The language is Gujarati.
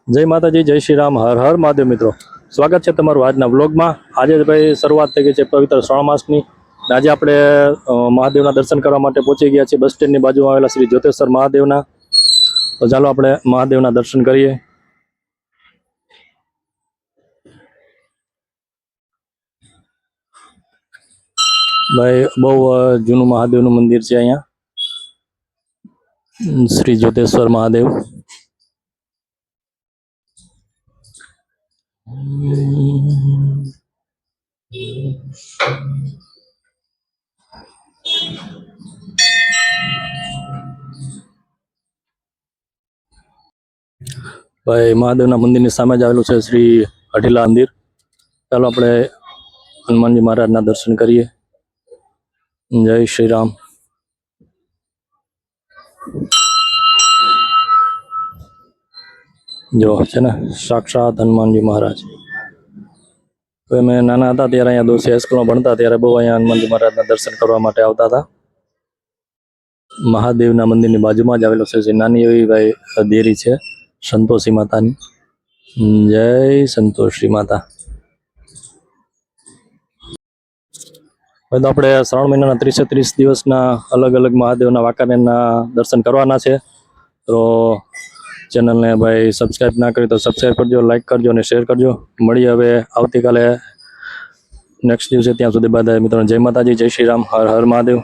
જય માતાજી, જય શ્રી રામ, હર હર મહાદેવ. મિત્રો, સ્વાગત છે તમારું આજના વ્લોગમાં. આજે ભાઈ શરૂઆત થઈ ગઈ છે પવિત્ર શ્રાવણ માસની. આજે આપણે મહાદેવના દર્શન કરવા માટે પહોંચી ગયા છીએ બસ સ્ટેન્ડની બાજુમાં આવેલા શ્રી જ્યોતેશ્વર મહાદેવના. તો ચાલો આપણે મહાદેવના દર્શન કરીએ. ભાઈ બહુ જૂનું મહાદેવનું મંદિર છે અહીંયા, શ્રી જ્યોતેશ્વર મહાદેવ. ભાઈ મહાદેવના મંદિરની સામે જ આવેલું છે શ્રી અઢીલા મંદિર. ચાલો આપણે હનુમાનજી મહારાજના દર્શન કરીએ. જય શ્રી રામ. જો છે ને સાક્ષાત હનુમાનજી મહારાજ. તો અમે નાના હતા ત્યારે અહીંયા દોસ્તી હાઈસ્કૂલમાં ભણતા ત્યારે બહુ અહીંયા હનુમાનજી મહારાજના દર્શન કરવા માટે આવતા હતા. મહાદેવના મંદિરની બાજુમાં જ આવેલો છે જે નાની એવી ભાઈ દેરી છે સંતોષી માતાની. જય સંતોષી માતા. હવે તો આપણે શ્રાવણ મહિનાના 30 દિવસના અલગ અલગ મહાદેવના વાંકાનેરના દર્શન કરવાના છે. તો ચેનલને ભાઈ સબસ્ક્રાઈબ ના કરી તો સબસ્ક્રાઈબ કરજો, લાઈક કરજો અને શેર કરજો. મળીએ હવે આવતીકાલે નેક્સ્ટ દિવસે. ત્યાં સુધી બધા મિત્રો જય માતાજી, જય શ્રી રામ, હર હર મહાદેવ.